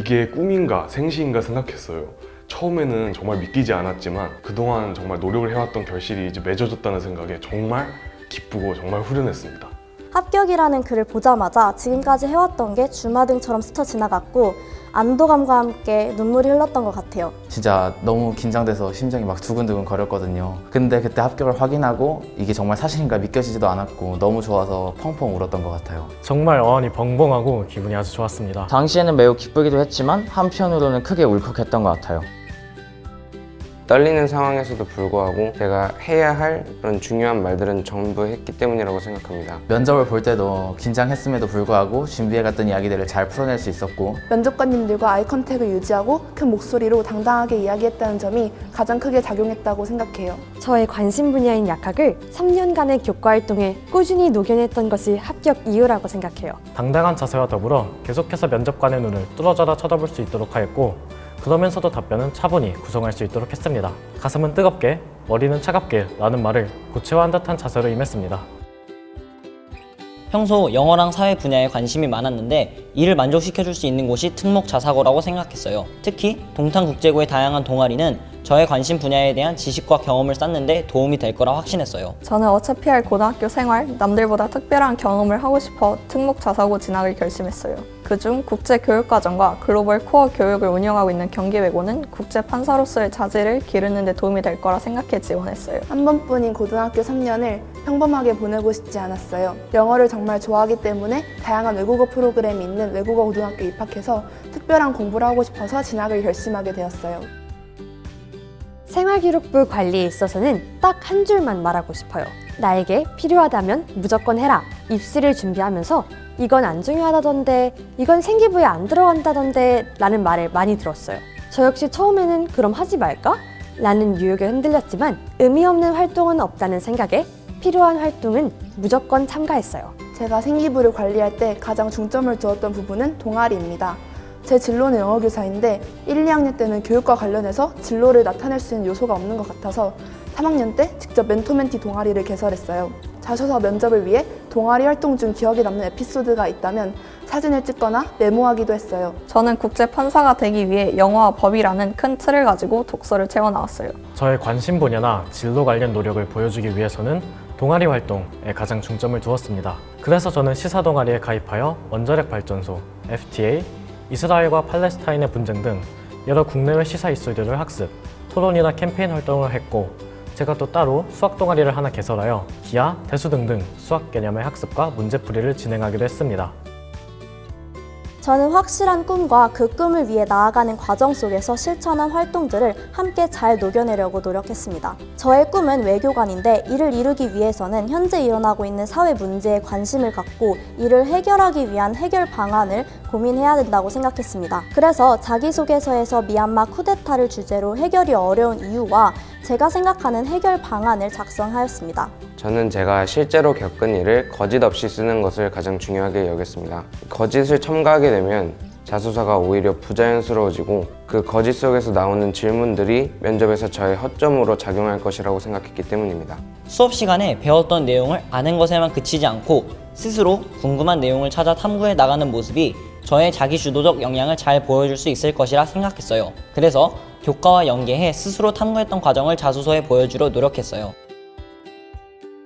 이게 꿈인가 생시인가 생각했어요. 처음에는 정말 믿기지 않았지만 그동안 정말 노력을 해왔던 결실이 이제 맺어졌다는 생각에 정말 기쁘고 정말 후련했습니다. 합격이라는 글을 보자마자 지금까지 해왔던 게 주마등처럼 스쳐 지나갔고 안도감과 함께 눈물이 흘렀던 것 같아요. 진짜 너무 긴장돼서 심장이 막 두근두근 거렸거든요. 근데 그때 합격을 확인하고 이게 정말 사실인가 믿겨지지도 않았고 너무 좋아서 펑펑 울었던 것 같아요. 정말 어안이 벙벙하고 기분이 아주 좋았습니다. 당시에는 매우 기쁘기도 했지만 한편으로는 크게 울컥했던 것 같아요. 떨리는 상황에서도 불구하고 제가 해야 할 그런 중요한 말들은 전부 했기 때문이라고 생각합니다. 면접을 볼 때도 긴장했음에도 불구하고 준비해갔던 이야기들을 잘 풀어낼 수 있었고 면접관님들과 아이 컨택을 유지하고 큰 목소리로 당당하게 이야기했다는 점이 가장 크게 작용했다고 생각해요. 저의 관심 분야인 약학을 3년간의 교과 활동에 꾸준히 녹여냈던 것이 합격 이유라고 생각해요. 당당한 자세와 더불어 계속해서 면접관의 눈을 뚫어져라 쳐다볼 수 있도록 하였고 그러면서도 답변은 차분히 구성할 수 있도록 했습니다. 가슴은 뜨겁게, 머리는 차갑게 라는 말을 구체화한 듯한 자세로 임했습니다. 평소 영어랑 사회 분야에 관심이 많았는데 이를 만족시켜줄 수 있는 곳이 특목자사고라고 생각했어요. 특히 동탄국제고의 다양한 동아리는 저의 관심 분야에 대한 지식과 경험을 쌓는 데 도움이 될 거라 확신했어요. 저는 어차피 할 고등학교 생활, 남들보다 특별한 경험을 하고 싶어 특목자사고 진학을 결심했어요. 그중 국제교육과정과 글로벌 코어 교육을 운영하고 있는 경기외고는 국제판사로서의 자질을 기르는 데 도움이 될 거라 생각해 지원했어요. 한 번뿐인 고등학교 3년을 평범하게 보내고 싶지 않았어요. 영어를 정말 좋아하기 때문에 다양한 외국어 프로그램이 있는 외국어 고등학교에 입학해서 특별한 공부를 하고 싶어서 진학을 결심하게 되었어요. 생활기록부 관리에 있어서는 딱 한 줄만 말하고 싶어요. 나에게 필요하다면 무조건 해라. 입시를 준비하면서 이건 안 중요하다던데, 이건 생기부에 안 들어간다던데 라는 말을 많이 들었어요. 저 역시 처음에는 그럼 하지 말까? 라는 유혹에 흔들렸지만 의미 없는 활동은 없다는 생각에 필요한 활동은 무조건 참가했어요. 제가 생기부를 관리할 때 가장 중점을 두었던 부분은 동아리입니다. 제 진로는 영어교사인데 1, 2학년 때는 교육과 관련해서 진로를 나타낼 수 있는 요소가 없는 것 같아서 3학년 때 직접 멘토멘티 동아리를 개설했어요. 자소서 면접을 위해 동아리 활동 중 기억에 남는 에피소드가 있다면 사진을 찍거나 메모하기도 했어요. 저는 국제판사가 되기 위해 영어와 법이라는 큰 틀을 가지고 독서를 채워나왔어요. 저의 관심 분야나 진로 관련 노력을 보여주기 위해서는 동아리 활동에 가장 중점을 두었습니다. 그래서 저는 시사 동아리에 가입하여 원자력 발전소, FTA, 이스라엘과 팔레스타인의 분쟁 등 여러 국내외 시사 이슈들을 학습, 토론이나 캠페인 활동을 했고 제가 또 따로 수학 동아리를 하나 개설하여 기하, 대수 등등 수학 개념의 학습과 문제풀이를 진행하기도 했습니다. 저는 확실한 꿈과 그 꿈을 위해 나아가는 과정 속에서 실천한 활동들을 함께 잘 녹여내려고 노력했습니다. 저의 꿈은 외교관인데 이를 이루기 위해서는 현재 일어나고 있는 사회 문제에 관심을 갖고 이를 해결하기 위한 해결 방안을 고민해야 된다고 생각했습니다. 그래서 자기소개서에서 미얀마 쿠데타를 주제로 해결이 어려운 이유와 제가 생각하는 해결 방안을 작성하였습니다. 저는 제가 실제로 겪은 일을 거짓 없이 쓰는 것을 가장 중요하게 여겼습니다. 거짓을 첨가하게 되면 자소서가 오히려 부자연스러워지고 그 거짓 속에서 나오는 질문들이 면접에서 저의 허점으로 작용할 것이라고 생각했기 때문입니다. 수업 시간에 배웠던 내용을 아는 것에만 그치지 않고 스스로 궁금한 내용을 찾아 탐구해 나가는 모습이 저의 자기주도적 역량을 잘 보여줄 수 있을 것이라 생각했어요. 그래서 교과와 연계해 스스로 탐구했던 과정을 자소서에 보여주려 노력했어요.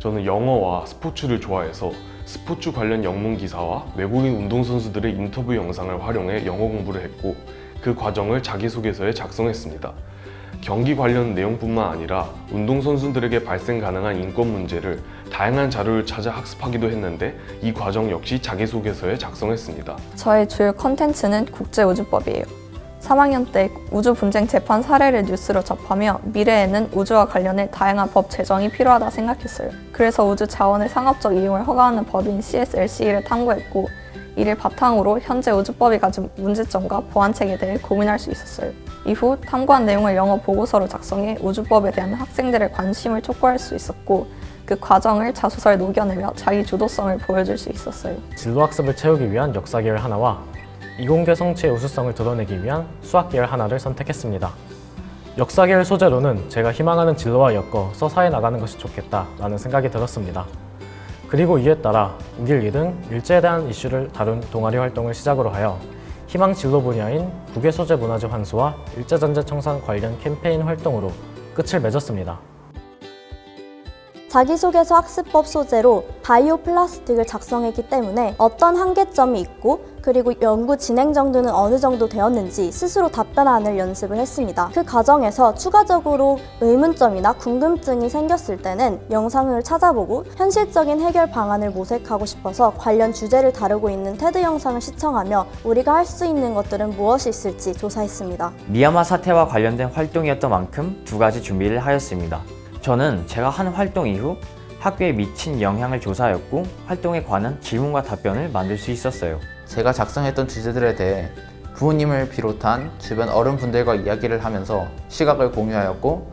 저는 영어와 스포츠를 좋아해서 스포츠 관련 영문 기사와 외국인 운동선수들의 인터뷰 영상을 활용해 영어 공부를 했고 그 과정을 자기소개서에 작성했습니다. 경기 관련 내용뿐만 아니라 운동선수들에게 발생 가능한 인권 문제를 다양한 자료를 찾아 학습하기도 했는데 이 과정 역시 자기소개서에 작성했습니다. 저의 주요 컨텐츠는 국제우주법이에요. 3학년 때 우주 분쟁 재판 사례를 뉴스로 접하며 미래에는 우주와 관련해 다양한 법 제정이 필요하다 생각했어요. 그래서 우주 자원의 상업적 이용을 허가하는 법인 CSLC를 탐구했고 이를 바탕으로 현재 우주법이 가진 문제점과 보완책에 대해 고민할 수 있었어요. 이후 탐구한 내용을 영어 보고서로 작성해 우주법에 대한 학생들의 관심을 촉구할 수 있었고 그 과정을 자소서에 녹여내며 자기 주도성을 보여줄 수 있었어요. 진로학습을 채우기 위한 역사계열 하나와 이공계 성취의 우수성을 드러내기 위한 수학계열 하나를 선택했습니다. 역사계열 소재로는 제가 희망하는 진로와 엮어 서사해 나가는 것이 좋겠다라는 생각이 들었습니다. 그리고 이에 따라 6.12 등 일제에 대한 이슈를 다룬 동아리 활동을 시작으로 하여 희망 진로 분야인 국외 소재 문화재 환수와 일제전제 청산 관련 캠페인 활동으로 끝을 맺었습니다. 자기소개서 학습법 소재로 바이오 플라스틱을 작성했기 때문에 어떤 한계점이 있고 그리고 연구 진행 정도는 어느 정도 되었는지 스스로 답변하는 연습을 했습니다. 그 과정에서 추가적으로 의문점이나 궁금증이 생겼을 때는 영상을 찾아보고 현실적인 해결 방안을 모색하고 싶어서 관련 주제를 다루고 있는 테드 영상을 시청하며 우리가 할 수 있는 것들은 무엇이 있을지 조사했습니다. 미얀마 사태와 관련된 활동이었던 만큼 두 가지 준비를 하였습니다. 저는 제가 한 활동 이후 학교에 미친 영향을 조사하였고 활동에 관한 질문과 답변을 만들 수 있었어요. 제가 작성했던 주제들에 대해 부모님을 비롯한 주변 어른분들과 이야기를 하면서 시각을 공유하였고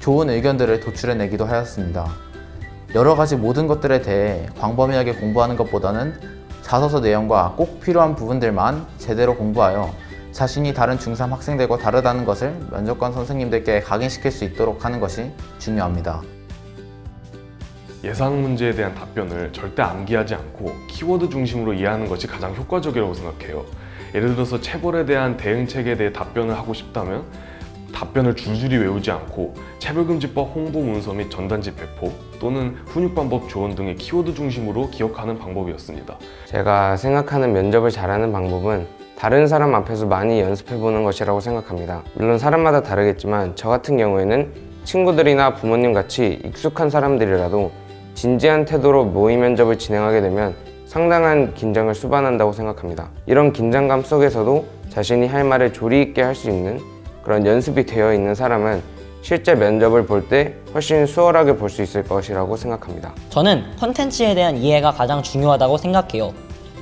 좋은 의견들을 도출해내기도 하였습니다. 여러 가지 모든 것들에 대해 광범위하게 공부하는 것보다는 자소서 내용과 꼭 필요한 부분들만 제대로 공부하여 자신이 다른 중3 학생들과 다르다는 것을 면접관 선생님들께 각인시킬 수 있도록 하는 것이 중요합니다. 예상 문제에 대한 답변을 절대 암기하지 않고 키워드 중심으로 이해하는 것이 가장 효과적이라고 생각해요. 예를 들어서 체벌에 대한 대응책에 대해 답변을 하고 싶다면 답변을 줄줄이 외우지 않고 체벌금지법 홍보 문서 및 전단지 배포 또는 훈육방법 조언 등의 키워드 중심으로 기억하는 방법이었습니다. 제가 생각하는 면접을 잘하는 방법은 다른 사람 앞에서 많이 연습해보는 것이라고 생각합니다. 물론 사람마다 다르겠지만 저 같은 경우에는 친구들이나 부모님 같이 익숙한 사람들이라도 진지한 태도로 모의 면접을 진행하게 되면 상당한 긴장을 수반한다고 생각합니다. 이런 긴장감 속에서도 자신이 할 말을 조리 있게 할 수 있는 그런 연습이 되어 있는 사람은 실제 면접을 볼 때 훨씬 수월하게 볼 수 있을 것이라고 생각합니다. 저는 콘텐츠에 대한 이해가 가장 중요하다고 생각해요.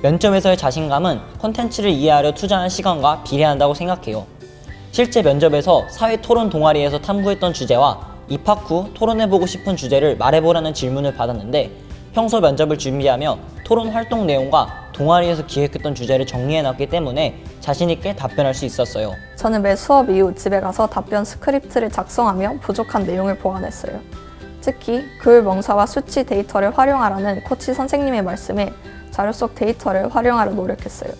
면접에서의 자신감은 콘텐츠를 이해하려 투자한 시간과 비례한다고 생각해요. 실제 면접에서 사회 토론 동아리에서 탐구했던 주제와 입학 후 토론해보고 싶은 주제를 말해보라는 질문을 받았는데 평소 면접을 준비하며 토론 활동 내용과 동아리에서 기획했던 주제를 정리해놨기 때문에 자신있게 답변할 수 있었어요. 저는 매 수업 이후 집에 가서 답변 스크립트를 작성하며 부족한 내용을 보완했어요. 특히 글 명사와 수치 데이터를 활용하라는 코치 선생님의 말씀에 자료 속 데이터를 활용하려 노력했어요.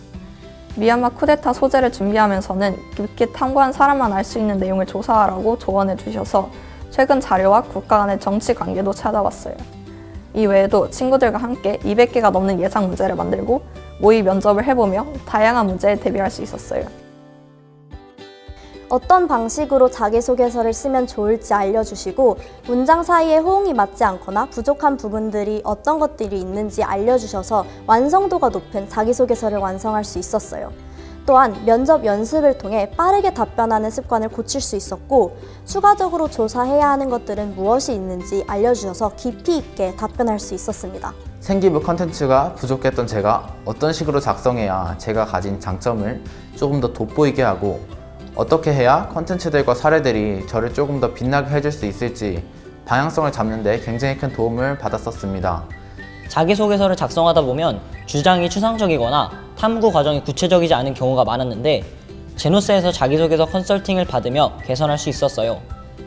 미얀마 쿠데타 소재를 준비하면서는 깊게 탐구한 사람만 알 수 있는 내용을 조사하라고 조언해 주셔서 최근 자료와 국가 간의 정치 관계도 찾아봤어요. 이 외에도 친구들과 함께 200개가 넘는 예상 문제를 만들고 모의 면접을 해보며 다양한 문제에 대비할 수 있었어요. 어떤 방식으로 자기소개서를 쓰면 좋을지 알려주시고 문장 사이에 호응이 맞지 않거나 부족한 부분들이 어떤 것들이 있는지 알려주셔서 완성도가 높은 자기소개서를 완성할 수 있었어요. 또한 면접 연습을 통해 빠르게 답변하는 습관을 고칠 수 있었고 추가적으로 조사해야 하는 것들은 무엇이 있는지 알려주셔서 깊이 있게 답변할 수 있었습니다. 생기부 컨텐츠가 부족했던 제가 어떤 식으로 작성해야 제가 가진 장점을 조금 더 돋보이게 하고 어떻게 해야 컨텐츠들과 사례들이 저를 조금 더 빛나게 해줄 수 있을지 방향성을 잡는 데 굉장히 큰 도움을 받았었습니다. 자기소개서를 작성하다 보면 주장이 추상적이거나 탐구 과정이 구체적이지 않은 경우가 많았는데 제노스에서 자기소개서 컨설팅을 받으며 개선할 수 있었어요.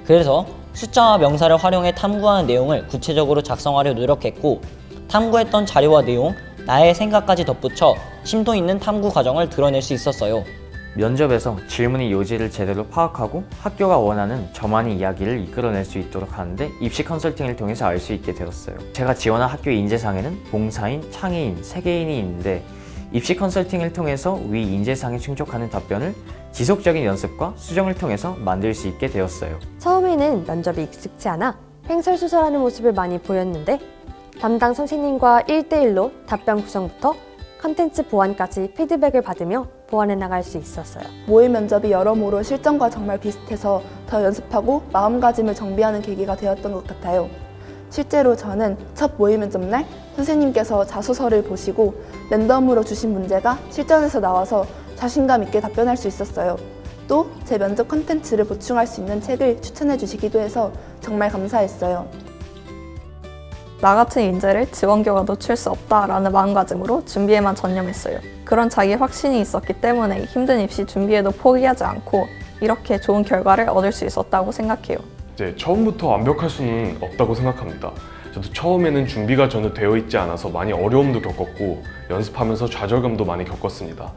그래서 숫자와 명사를 활용해 탐구하는 내용을 구체적으로 작성하려 노력했고 탐구했던 자료와 내용, 나의 생각까지 덧붙여 심도 있는 탐구 과정을 드러낼 수 있었어요. 면접에서 질문의 요지를 제대로 파악하고 학교가 원하는 저만의 이야기를 이끌어낼 수 있도록 하는데 입시 컨설팅을 통해서 알 수 있게 되었어요. 제가 지원한 학교 인재상에는 봉사인, 창의인, 세계인이 있는데 입시 컨설팅을 통해서 위 인재상에 충족하는 답변을 지속적인 연습과 수정을 통해서 만들 수 있게 되었어요. 처음에는 면접이 익숙치 않아 횡설수설하는 모습을 많이 보였는데 담당 선생님과 1대1로 답변 구성부터 컨텐츠 보완까지 피드백을 받으며 보완해 나갈 수 있었어요. 모의 면접이 여러모로 실전과 정말 비슷해서 더 연습하고 마음가짐을 정비하는 계기가 되었던 것 같아요. 실제로 저는 첫 모의 면접 날 선생님께서 자소서를 보시고 랜덤으로 주신 문제가 실전에서 나와서 자신감 있게 답변할 수 있었어요. 또 제 면접 컨텐츠를 보충할 수 있는 책을 추천해 주시기도 해서 정말 감사했어요. 나 같은 인재를 지원교가 놓칠 수 없다라는 마음가짐으로 준비에만 전념했어요. 그런 자기 확신이 있었기 때문에 힘든 입시 준비에도 포기하지 않고 이렇게 좋은 결과를 얻을 수 있었다고 생각해요. 이제 처음부터 완벽할 수는 없다고 생각합니다. 저도 처음에는 준비가 전혀 되어 있지 않아서 많이 어려움도 겪었고 연습하면서 좌절감도 많이 겪었습니다.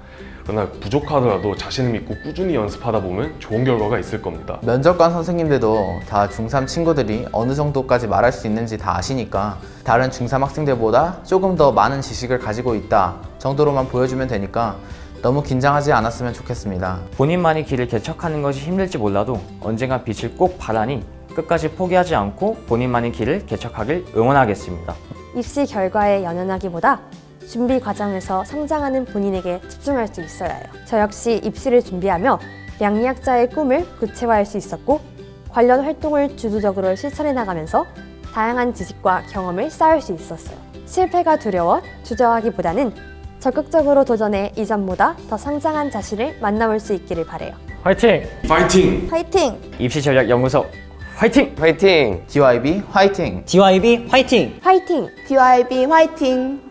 그러나 부족하더라도 자신을 믿고 꾸준히 연습하다 보면 좋은 결과가 있을 겁니다. 면접관 선생님들도 다 중3 친구들이 어느 정도까지 말할 수 있는지 다 아시니까 다른 중3 학생들보다 조금 더 많은 지식을 가지고 있다 정도로만 보여주면 되니까 너무 긴장하지 않았으면 좋겠습니다. 본인만의 길을 개척하는 것이 힘들지 몰라도 언젠가 빛을 꼭 바라니 끝까지 포기하지 않고 본인만의 길을 개척하길 응원하겠습니다. 입시 결과에 연연하기보다 준비 과정에서 성장하는 본인에게 집중할 수 있어야 해요. 저 역시 입시를 준비하며 량리학자의 꿈을 구체화할 수 있었고 관련 활동을 주도적으로 실천해 나가면서 다양한 지식과 경험을 쌓을 수 있었어요. 실패가 두려워 주저하기보다는 적극적으로 도전해 이전보다 더 성장한 자신을 만나볼 수 있기를 바래요. 화이팅! 파이팅! 화이팅! 입시전략연구소 화이팅! 화이팅! DYB 화이팅! DYB 화이팅! 화이팅! DYB 화이팅!